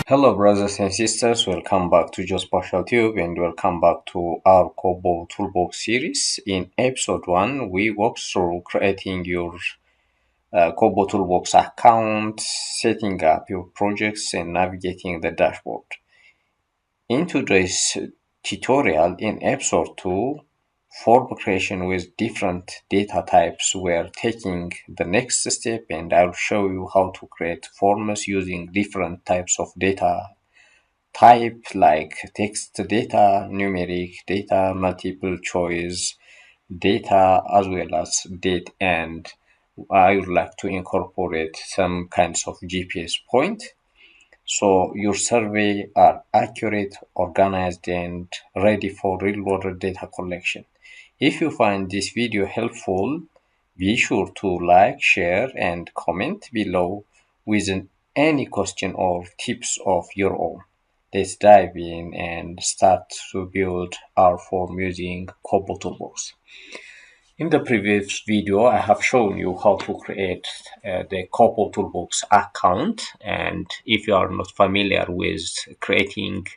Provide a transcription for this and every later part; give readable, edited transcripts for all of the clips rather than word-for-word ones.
Hello, brothers and sisters. Welcome back to Just Partial Tube and welcome back to our KoBoToolbox series. In episode 1, we walked through creating your KoBoToolbox account, setting up your projects, and navigating the dashboard. In today's tutorial, in episode 2, form creation with different data types, we're taking the next step and I'll show you how to create forms using different types of data type like text data, numeric data, multiple choice data, as well as date, and I would like to incorporate some kinds of GPS point. So your survey are accurate, organized, and ready for real-world data collection. If you find this video helpful, be sure to like, share, and comment below with any question or tips of your own. Let's dive in and start to build our form using KoBoToolbox. In the previous video, I have shown you how to create the KoBoToolbox account. And if you are not familiar with creating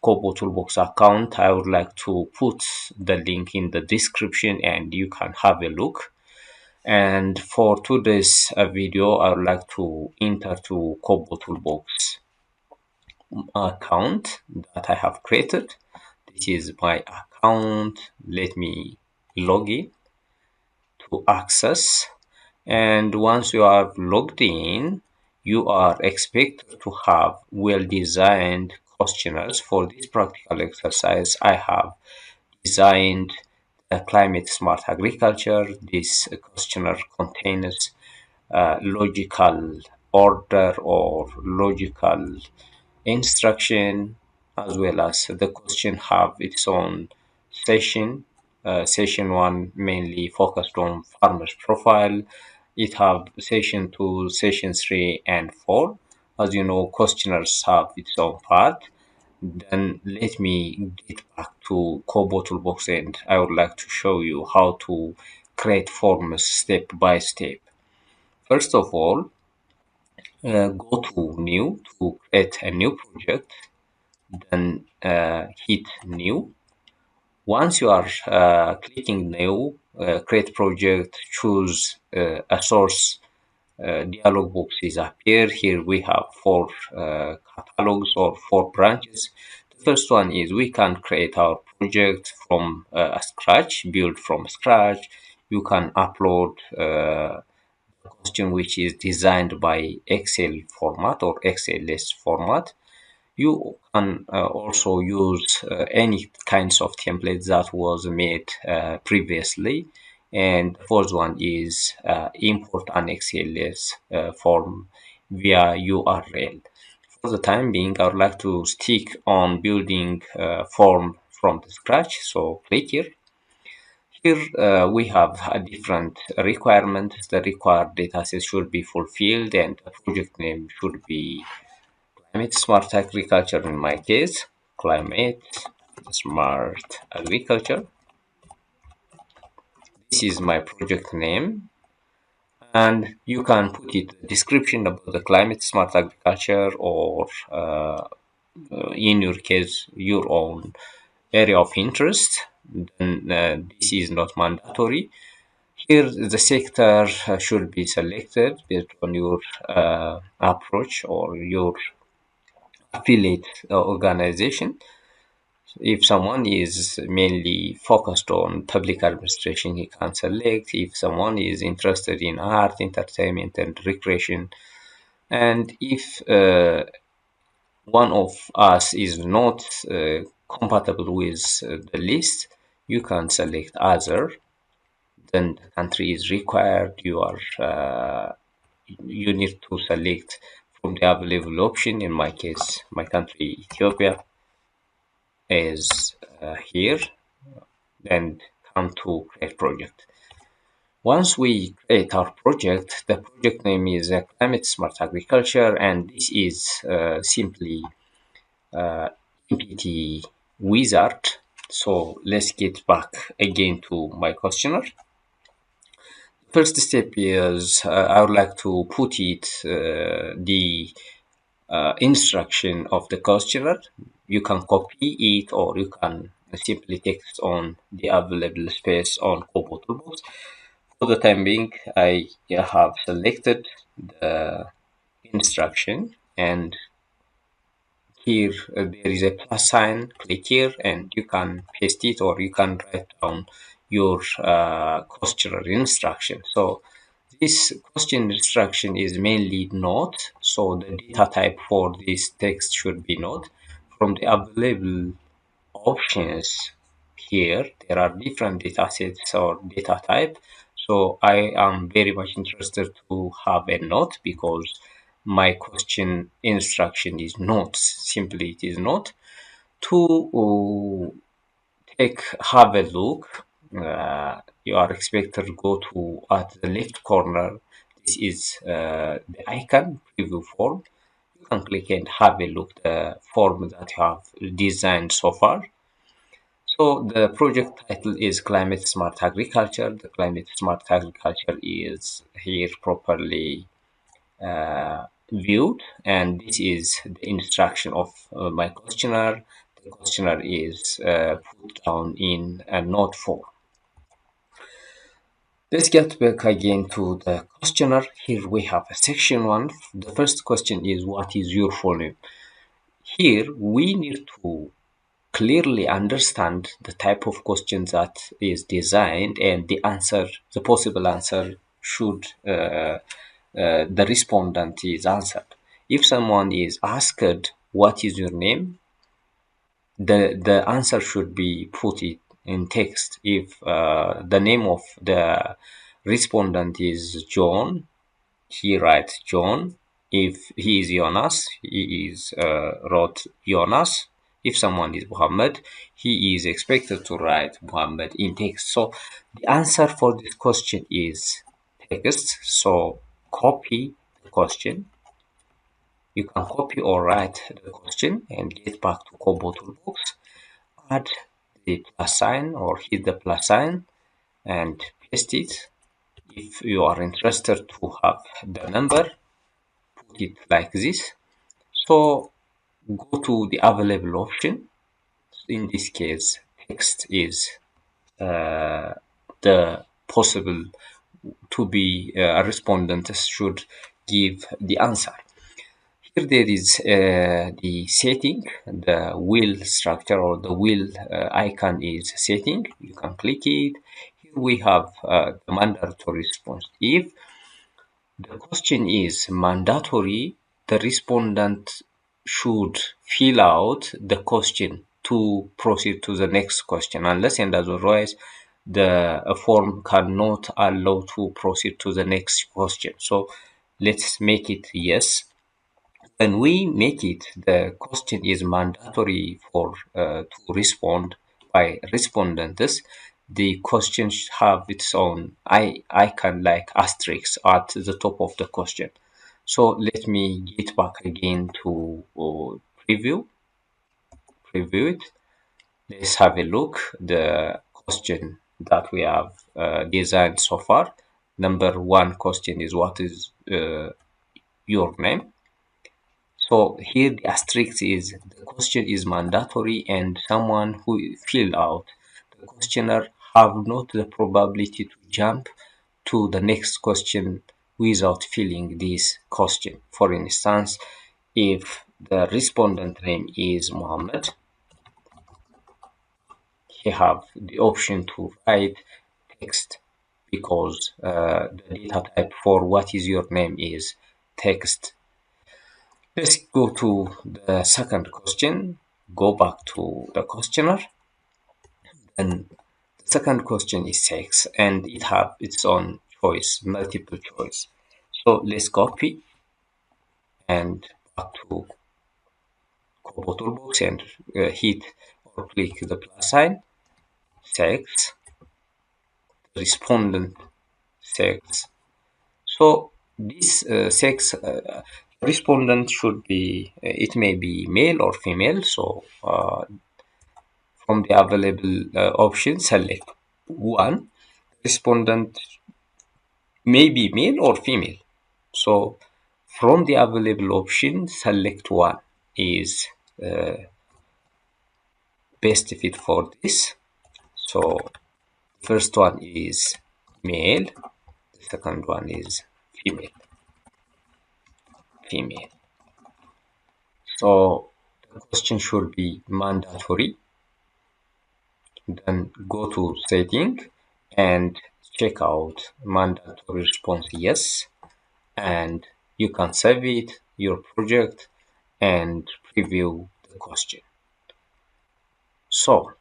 KoBoToolbox account, I would like to put the link in the description and you can have a look. And for today's video, I would like to enter to KoBoToolbox account that I have created. This is my account. Let me log in to access, and once you are logged in, you are expected to have well-designed questionnaires. For this practical exercise, I have designed a climate smart agriculture. This questionnaire contains logical order or logical instruction, as well as the question have its own session. Session 1 mainly focused on farmer's profile. It have session 2, session 3, and 4. As you know, questionnaires have its own part. Then let me get back to KoBoToolbox and I would like to show you how to create forms step by step. First of all, go to new to create a new project, then hit new. Once you are clicking new, create project, choose a source, dialog box is appear. Here we have 4 catalogs or 4 branches. The first one is we can create our project from scratch, build from scratch. You can upload question which is designed by Excel format or XLS format. You can also use any kinds of templates that was made previously. And the fourth one is import an XLS form via URL. For the time being, I would like to stick on building form from the scratch. So click here. Here we have a different requirements. The required dataset should be fulfilled and the project name should be Climate Smart Agriculture in my case. Climate Smart Agriculture. This is my project name. And you can put it description about the climate smart agriculture or in your case your own area of interest. Then this is not mandatory. Here the sector should be selected based on your approach or your affiliate organization. If someone is mainly focused on public administration, he can select. If someone is interested in art, entertainment, and recreation, and if one of us is not compatible with the list, you can select other. Then the country is required. You need to select from the available option. In my case, my country Ethiopia is here, and come to create project. Once we create our project, the project name is Climate Smart Agriculture, and this is simply MPT wizard. So let's get back again to my questionnaire. First step is I would like to put it the instruction of the questionnaire. You can copy it, or you can simply text on the available space on KoBoToolbox. For the time being, I have selected the instruction, and here there is a plus sign. Click here and you can paste it, or you can write down your questionnaire instruction. So this question instruction is mainly note, so the data type for this text should be note. From the available options here, there are different data sets or data type. So I am very much interested to have a note, because my question instruction is notes. Simply it is note. To have a look, you are expected to go to at the left corner. This is the icon preview form. You can click and have a look the form that you have designed so far. So the project title is Climate Smart Agriculture. The Climate Smart Agriculture is here properly viewed, and this is the instruction of my questionnaire. The questionnaire is put down in a note form. Let's get back again to the questionnaire. Here we have a section 1. The first question is, what is your full name? Here we need to clearly understand the type of question that is designed, and the answer, the possible answer should the respondent is answered. If someone is asked, what is your name? The answer should be put it in text. If the name of the respondent is John, he writes John. If he is Jonas, he is wrote Jonas. If someone is Muhammad, he is expected to write Muhammad in text. So the answer for this question is text. So copy the question. You can copy or write the question and get back to KoBoToolbox. Add the plus sign or hit the plus sign and paste it. If you are interested to have the number, put it like this. So go to the available option. In this case, text is the possible to be a respondent should give the answer. Here there is the setting, the wheel structure or the wheel icon is setting. You can click it. Here we have the mandatory response. If the question is mandatory, the respondent should fill out the question to proceed to the next question, unless and otherwise the form cannot allow to proceed to the next question. So let's make it yes. When we make it, the question is mandatory for to respond by respondents. The question should have its own icon like asterisk at the top of the question. So let me get back again to preview it. Let's have a look the question that we have designed so far. Number 1 question is, what is your name? So here the asterisk is the question is mandatory, and someone who filled out the questionnaire have not the probability to jump to the next question without filling this question. For instance, if the respondent name is Muhammad, he have the option to write text, because the data type for what is your name is text. Let's go to the second question. Go back to the questionnaire. And the second question is sex, and it have its own choice, multiple choice. So let's copy and back to KoBoToolbox and hit or click the plus sign. Sex, respondent sex. So this sex respondent should be, it may be male or female. So from the available options, select one. Respondent may be male or female. So From the available option, select one is best fit for this. So first one is male, the second one is female. So the question should be mandatory. Then go to setting and check out mandatory response yes, and you can save it, your project, and preview the question. So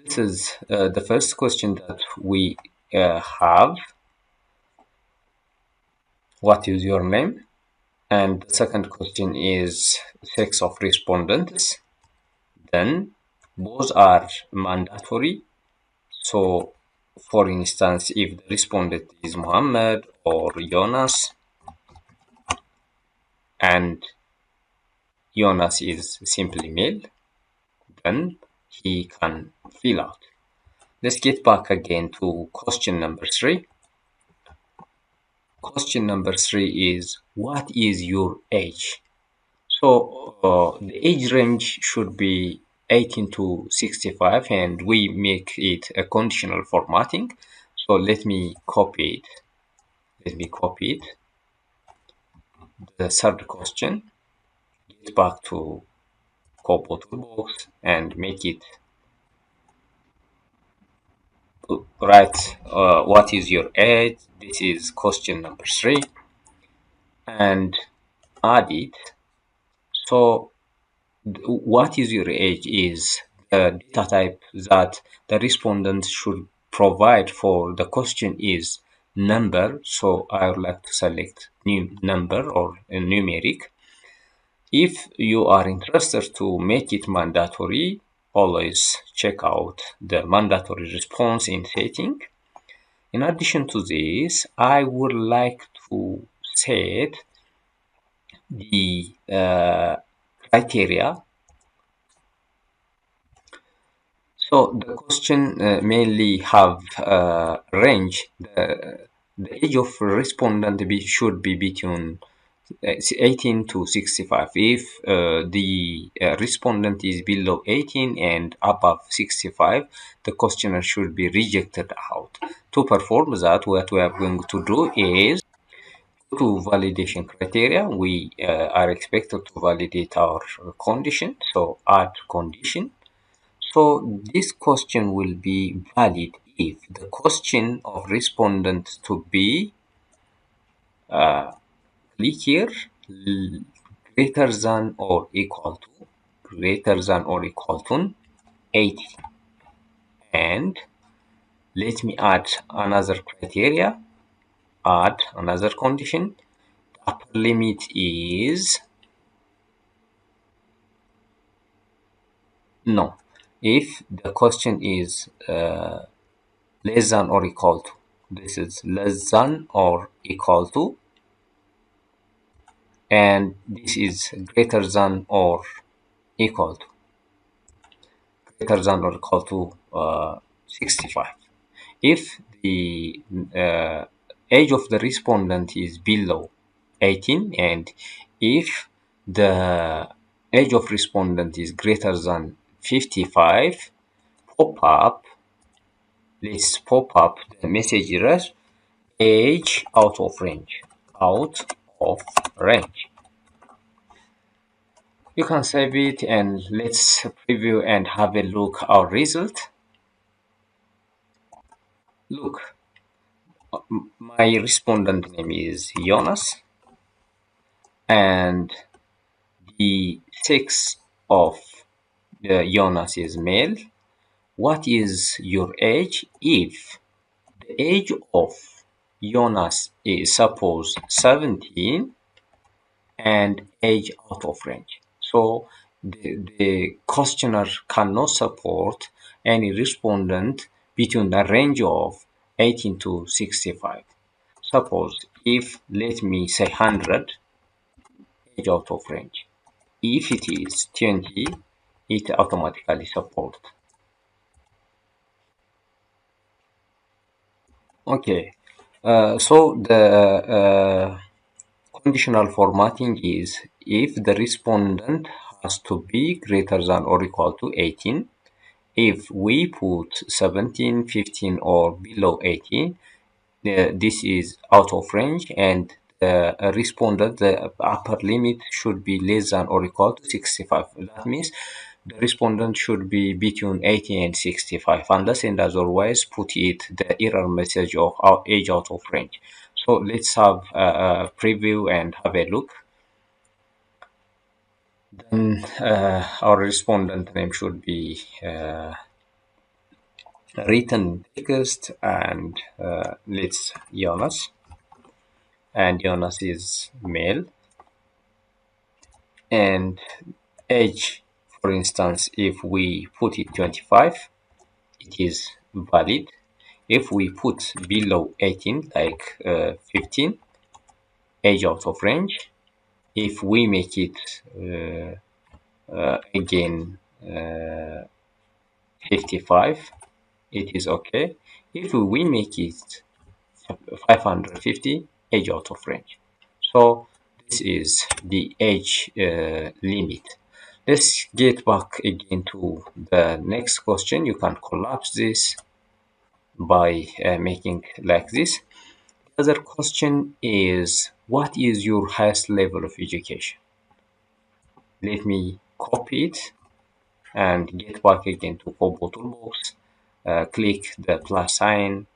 this is the first question that we have. What is your name? And the second question is sex of respondents. Then both are mandatory. So for instance, if the respondent is Muhammad or Jonas, and Jonas is simply male, then he can fill out. Let's get back again to question number 3. Question number 3 is, what is your age? So the age range should be 18 to 65, and we make it a conditional formatting. So let me copy it. The third question, get back to KoBoToolbox and make it write what is your age. This is question number 3, and add it. So what is your age is the data type that the respondent should provide for the question is number. So I would like to select new number or a numeric. If you are interested to make it mandatory, always check out the mandatory response in setting. In addition to this, I would like to set the criteria. So the question mainly have range. The age of respondent should be between 18 to 65. If the respondent is below 18 and above 65, the questionnaire should be rejected out. To perform that, what we are going to do is to validation criteria. We are expected to validate our condition. So add condition. So this question will be valid if the question of respondent to be click here, greater than or equal to 80. And let me add another criteria, add another condition. The upper limit is no. If the question is less than or equal to, this is less than or equal to, and this is greater than or equal to 65. If the age of the respondent is below 18, and if the age of respondent is greater than 55, let's pop up the message error, age out of range. You can save it, and let's preview and have a look our result. Look, my respondent name is Jonas, and the sex of Jonas is male. What is your age? If the age of Jonas is suppose 17 and age out of range, so the questionnaire cannot support any respondent between the range of 18 to 65. Suppose if, let me say 100, age out of range. If it is 20, it automatically supports. Okay, so the conditional formatting is if the respondent has to be greater than or equal to 18. If we put 17, 15 or below 18, this is out of range, and the respondent, the upper limit should be less than or equal to 65. That means the respondent should be between 80 and 65, unless and otherwise put it the error message of age out of range. So let's have a preview and have a look. Then our respondent name should be written text, and let's Jonas, and Jonas is male, and age, for instance, if we put it 25, it is valid. If we put below 18, like 15, age out of range. If we make it again 55, it is okay. If we make it 550, age out of range. So this is the age limit. Let's get back again to the next question. You can collapse this by making like this. The other question is, what is your highest level of education? Let me copy it and get back again to KoBoToolbox. Click the plus sign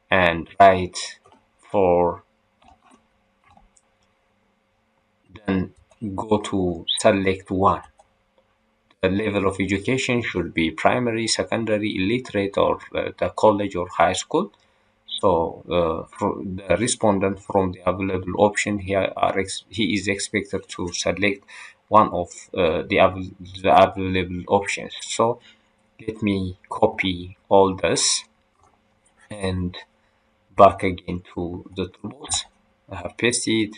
and write for, then go to select one. The level of education should be primary, secondary, illiterate, or the college or high school. So for the respondent from the available option here he is expected to select one of the available options. So let me copy all this and back again to the toolbox. I have pasted.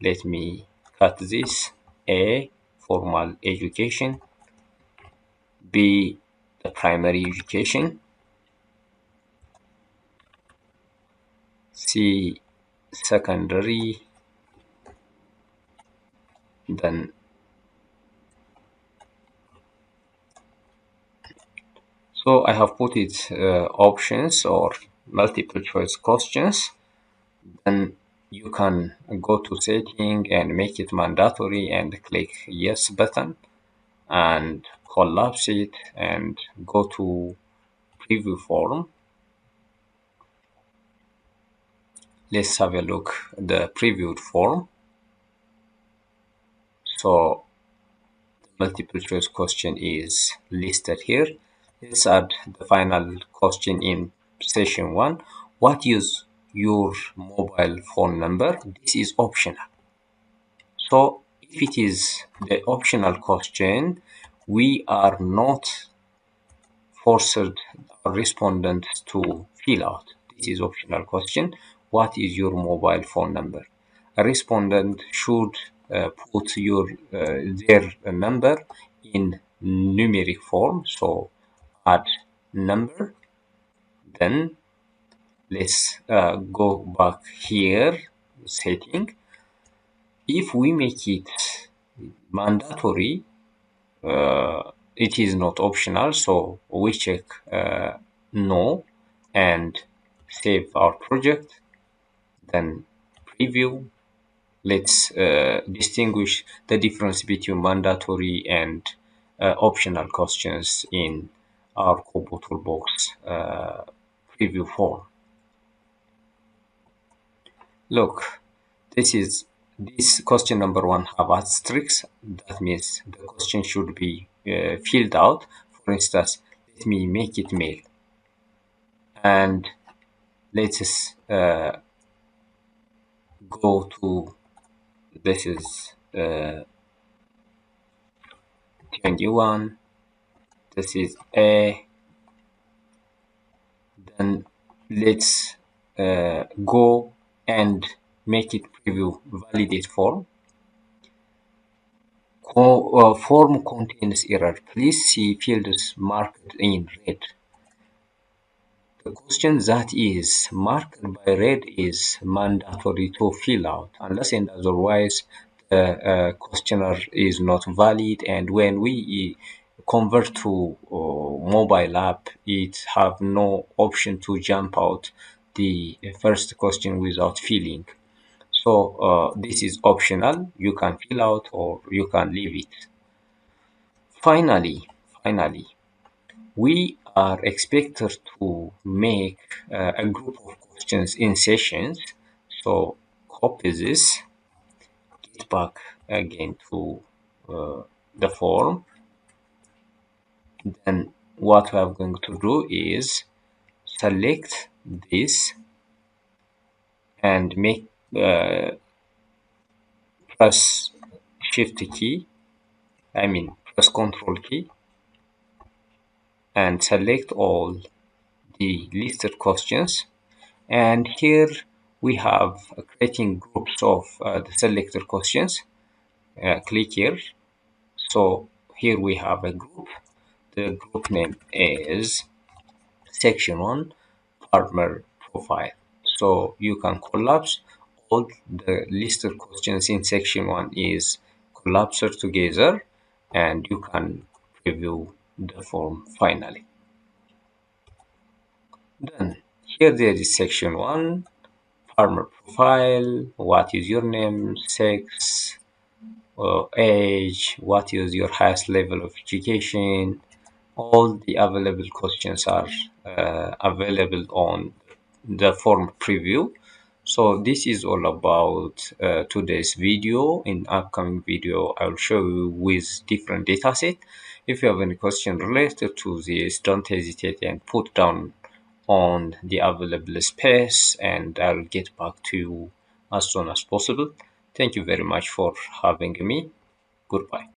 Let me cut this. A, formal education. B, the primary education. C, secondary. Then so I have put it options or multiple choice questions. Then you can go to setting and make it mandatory and click yes button and collapse it and go to preview form. Let's have a look at the previewed form. So the multiple choice question is listed here. Let's add the final question in session 1. What is your mobile phone number? This is optional. So if it is the optional question, we are not forced our respondent to fill out. This is optional question. What is your mobile phone number? A respondent should put their number in numeric form. So add number. Then let's go back here, setting. If we make it mandatory, it is not optional, so we check no and save our project, then preview. Let's distinguish the difference between mandatory and optional questions in our KoBoToolbox preview form. Look, this question number 1 have asterisks. That means the question should be filled out. For instance, let me make it male, and let's go to, this is 21. This is A. Then let's go and make it preview validate form. Form contains error. Please see fields marked in red. the question that is marked by red is mandatory to fill out, unless and otherwise the questionnaire is not valid. And when we convert to mobile app, it have no option to jump out the first question without filling. So this is optional. You can fill out or you can leave it. Finally, we are expected to make a group of questions in sessions. So copy this, get back again to the form. Then what we are going to do is select this and make press shift key, press control key, and select all the listed questions. And here we have creating groups of the selected questions. Click here. So here we have a group. The group name is section 1 farmer profile. So you can collapse all the listed questions in section 1 is collapsed together, and you can preview the form finally. Then here there is section 1 farmer profile. What is your name, sex, age, what is your highest level of education. All the available questions are available on the form preview. So this is all about today's video. In upcoming video, I will show you with different dataset. If you have any question related to this, don't hesitate and put down on the available space, and I'll get back to you as soon as possible. Thank you very much for having me. Goodbye.